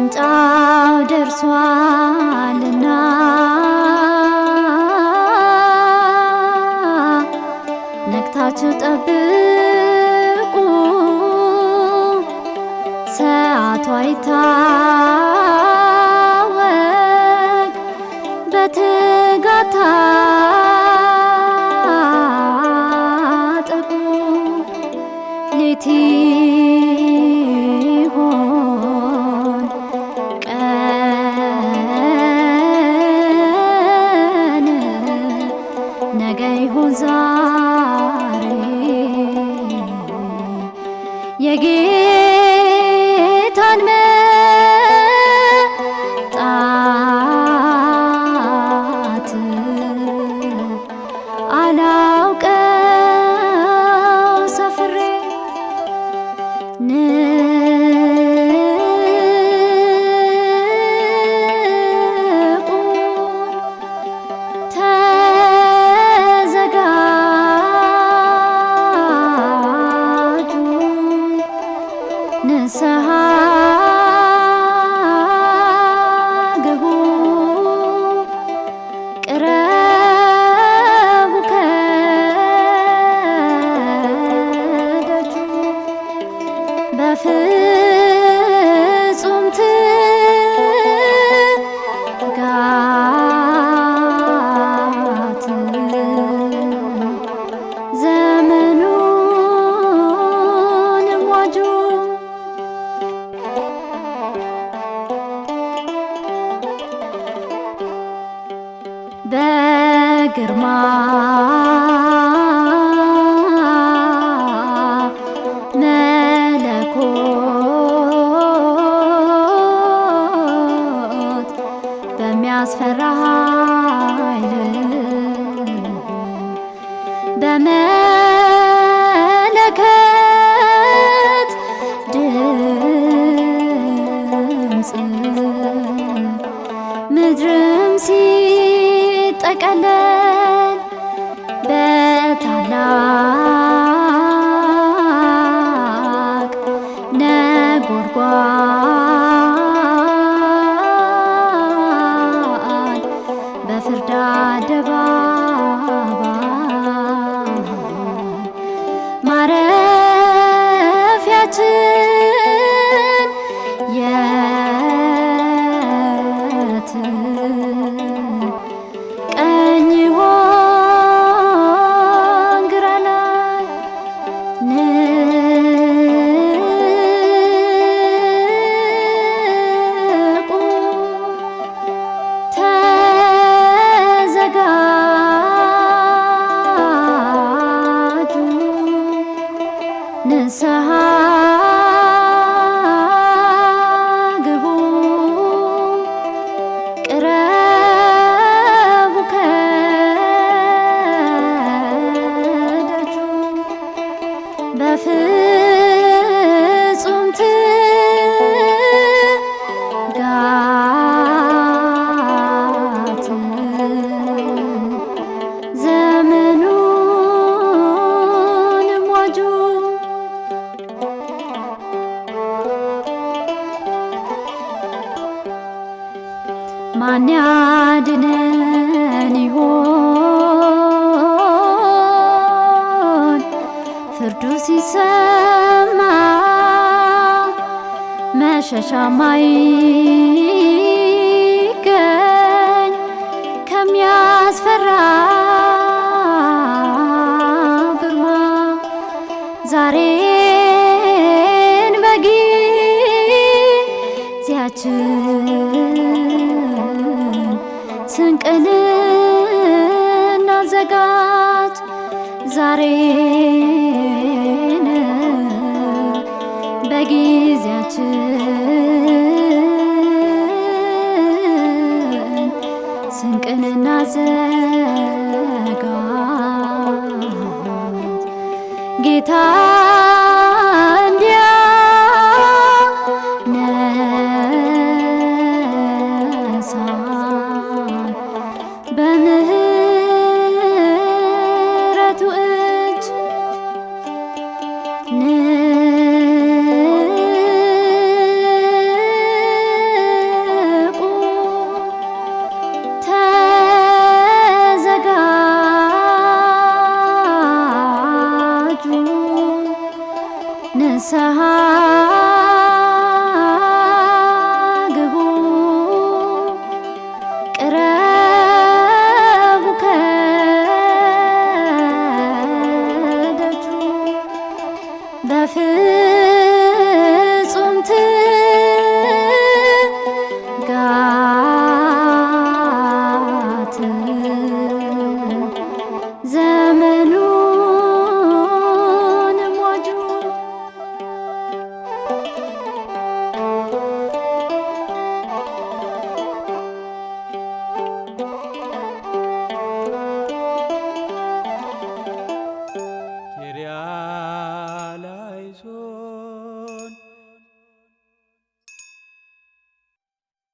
መምጫው ደርሷልና ነቅታችሁ ጠብቁ ሰዓቱ አይታወቅ በትጋት ታጠቁ ሌት ይሆን ቀን ነገ ይሁን ዛሬ የጌታን መምጣት አላውቀው ሰፍሬ ንቁ ተዘጋጁ ንስሐ ግቡ ቅረቡ ከደጁ በፍጹም ትጋት ዘመኑንም ዋጁ በግርማ መለኮት በሚያስፈራ ኃይል በመለከት ድምፅ ምድርም ሲጠቀለል በታላቅ ነጎድጓድ በፍርድ አደባባይ ማረፊያችን የት ቀኝ ይሆን ግራ ላይ ንቁ ተዘጋጁ ንስሐ ግቡ ቅረቡ ከደጁ በፍጹም ትጋት ዘመኑንም ዋጁ ማን ያድነን ይሆን ፍርዱ ሲሰማ መሸሻ ማይገኝ ከሚያስፈራው ግርማ ዛሬን በጊዜያችን ስንቅን እናዘጋጅ ዛሬን በጊዜያችን ስንቅን እናዘጋጅ ጌታ እንዲያነሳን በምህረቱ እጅ ንስሐ ግቡ ቅረቡ ከደጁ በፍጹም ትጋት ዘመኑንም ዋጁ። ኪርያላይሶን